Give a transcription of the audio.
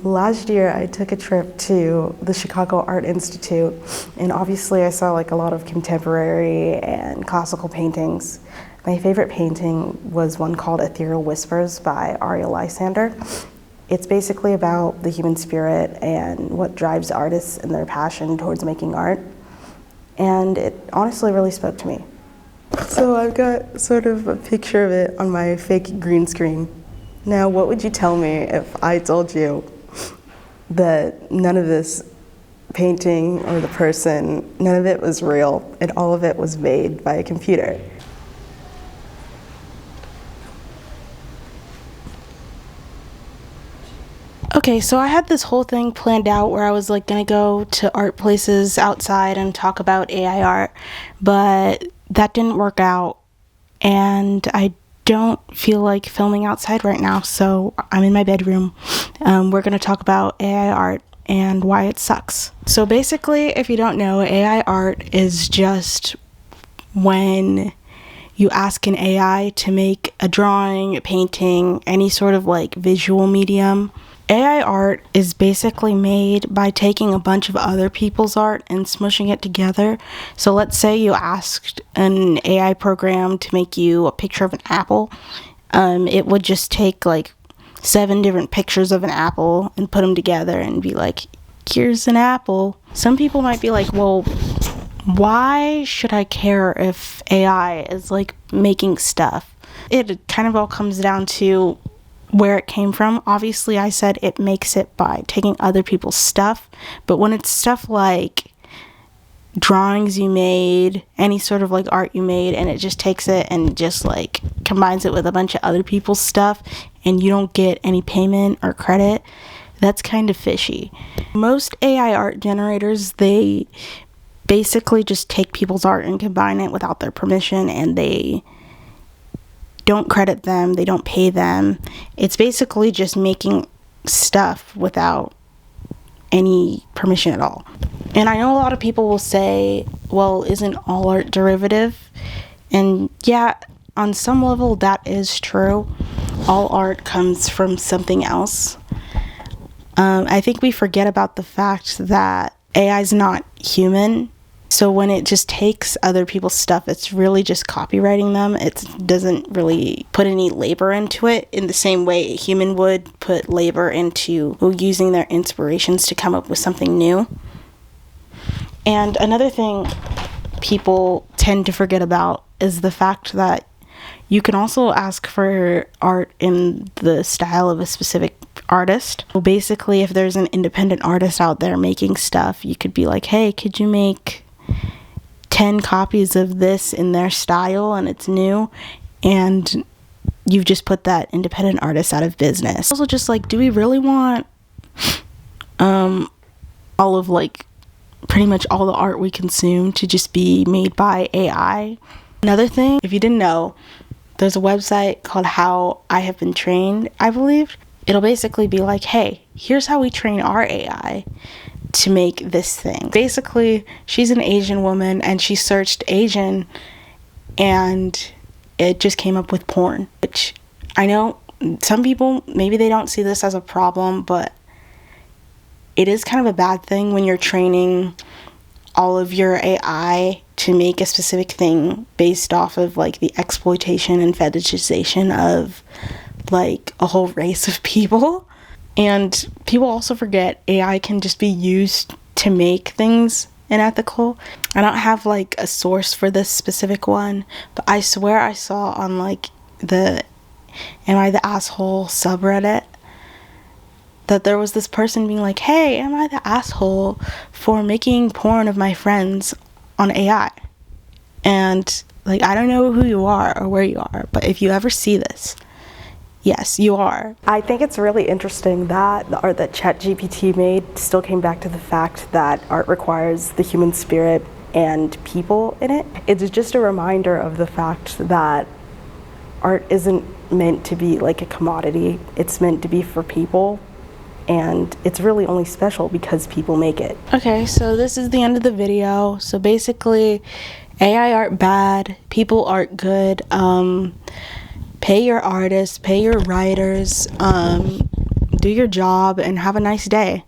Last year, I took a trip to the Chicago Art Institute, and obviously I saw like a lot of contemporary and classical paintings. My favorite painting was one called Ethereal Whispers by Ariel Lysander. It's basically about the human spirit and what drives artists and their passion towards making art. And it honestly really spoke to me. So I've got sort of a picture of it on my fake green screen. Now, what would you tell me if I told you that none of this painting or the person, none of it was real and all of it was made by a computer? Okay, so I had this whole thing planned out where I was like gonna go to art places outside and talk about AI art, but that didn't work out, and I don't feel like filming outside right now, so I'm in my bedroom. We're gonna talk about AI art and why it sucks. So basically, if you don't know, AI art is just when you ask an AI to make a drawing, a painting, any sort of like visual medium. AI art is basically made by taking a bunch of other people's art and smushing it together. So let's say you asked an AI program to make you a picture of an apple. It would just take like 7 different pictures of an apple and put them together and be like, here's an apple. Some people might be like, well, why should I care if AI is like making stuff? It kind of all comes down to where it came from. Obviously, I said it makes it by taking other people's stuff, but when it's stuff like drawings you made, any sort of like art you made, and it just takes it and just like combines it with a bunch of other people's stuff and you don't get any payment or credit, that's kind of fishy. Most AI art generators, they basically just take people's art and combine it without their permission, and they don't credit them, they don't pay them. It's basically just making stuff without any permission at all. And I know a lot of people will say, well, isn't all art derivative? And yeah, on some level that is true. All art comes from something else. I think we forget about the fact that AI is not human. So when it just takes other people's stuff, it's really just copywriting them. It doesn't really put any labor into it in the same way a human would put labor into using their inspirations to come up with something new. And another thing people tend to forget about is the fact that you can also ask for art in the style of a specific artist. So basically, if there's an independent artist out there making stuff, you could be like, hey, could you make 10 copies of this in their style and it's new, and you've just put that independent artist out of business. Also, just like, do we really want all of like pretty much all the art we consume to just be made by AI? Another thing, if you didn't know, there's a website called How I Have Been Trained, I believe. It'll basically be like, hey, here's how we train our AI to make this thing. Basically, she's an Asian woman and she searched Asian and it just came up with porn, which I know some people, maybe they don't see this as a problem, but it is kind of a bad thing when you're training all of your AI to make a specific thing based off of like the exploitation and fetishization of like a whole race of people. And people also forget AI can just be used to make things unethical. I don't have like a source for this specific one, but I swear I saw on like the Am I the Asshole subreddit that there was this person being like, hey, am I the asshole for making porn of my friends on AI? And like, I don't know who you are or where you are, but if you ever see this, yes, you are. I think it's really interesting that the art that ChatGPT made still came back to the fact that art requires the human spirit and people in it. It's just a reminder of the fact that art isn't meant to be like a commodity. It's meant to be for people, and it's really only special because people make it. Okay, so this is the end of the video. So basically, AI art bad, people art good. Pay your artists, pay your writers, do do your job, and have a nice day.